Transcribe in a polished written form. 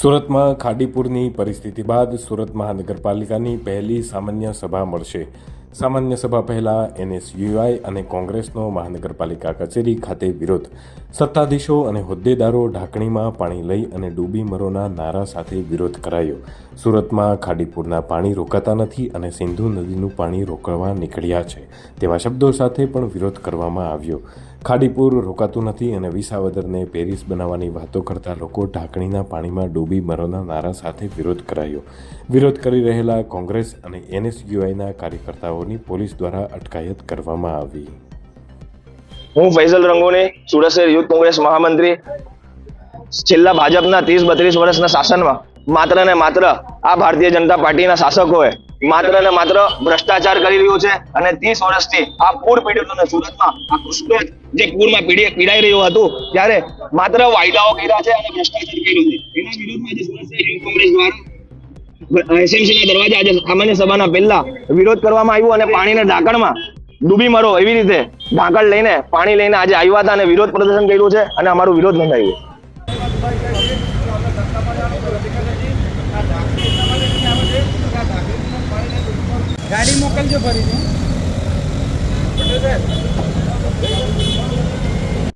સુરતમાં ખાડીપુરની પરિસ્થિતિ બાદ સુરત મહાનગરપાલિકાની પહેલી સામાન્ય સભા મળશે. સામાન્ય સભા પહેલા એનએસયુઆઈ અને કોંગ્રેસનો મહાનગરપાલિકા કચેરી ખાતે વિરોધ. સત્તાધીશો અને હોદ્દેદારો ઢાંકણીમાં પાણી લઈ અને ડૂબી મરોના નારા સાથે વિરોધ કરાયો. સુરતમાં ખાડીપુરના પાણી રોકાતા નથી અને સિંધુ નદીનું પાણી રોકવા નીકળ્યા છે તેવા શબ્દો સાથે પણ વિરોધ કરવામાં આવ્યો. ખાડીપુર રોકાતું નથી અને વિસાવદરને પેરિસ બનાવવાની વાતો કરતા લોકો ઢાંકણીના પાણીમાં ડૂબી મરોના નારા સાથે વિરોધ કરાયો. વિરોધ કરી રહેલા કોંગ્રેસ અને એનએસયુઆઈના કાર્યકર્તાઓની પોલીસ દ્વારા અટકાયત કરવામાં આવી. હું ફૈઝલ રંગોની, સુરત શહેર યુથ કોંગ્રેસ મહામંત્રી. છેલ્લા ભાજપના 30-32 વર્ષના શાસનમાં માત્ર ને માત્ર આ ભારતીય જનતા પાર્ટીના શાસકોએ માત્ર ને માત્ર ભ્રષ્ટાચાર કરી રહ્યું છે અને 30 વર્ષથી આ પૂર પીડિતોને સુરતમાં આ કુશળ જે પૂરમાં પીડાઈ રહ્યું હતું ત્યારે માત્ર વાયદાઓ કર્યા છે અને ભ્રષ્ટાચાર કર્યું છે. એના વિરોધમાં આજે સુરત શહેર યુથ કોંગ્રેસ દ્વારા એસએમસીના દરવાજા આજે સામાન્ય સભાના પહેલા વિરોધ કરવામાં આવ્યો અને પાણીના ઢાંકણમાં ડૂબી મરો એવી રીતે ઢાંકણ લઈને પાણી લઈને આજે આવ્યા હતા અને વિરોધ પ્રદર્શન કર્યું છે અને અમારું વિરોધ નોંધાયું. ગાડી મોકલજો ફરીથી.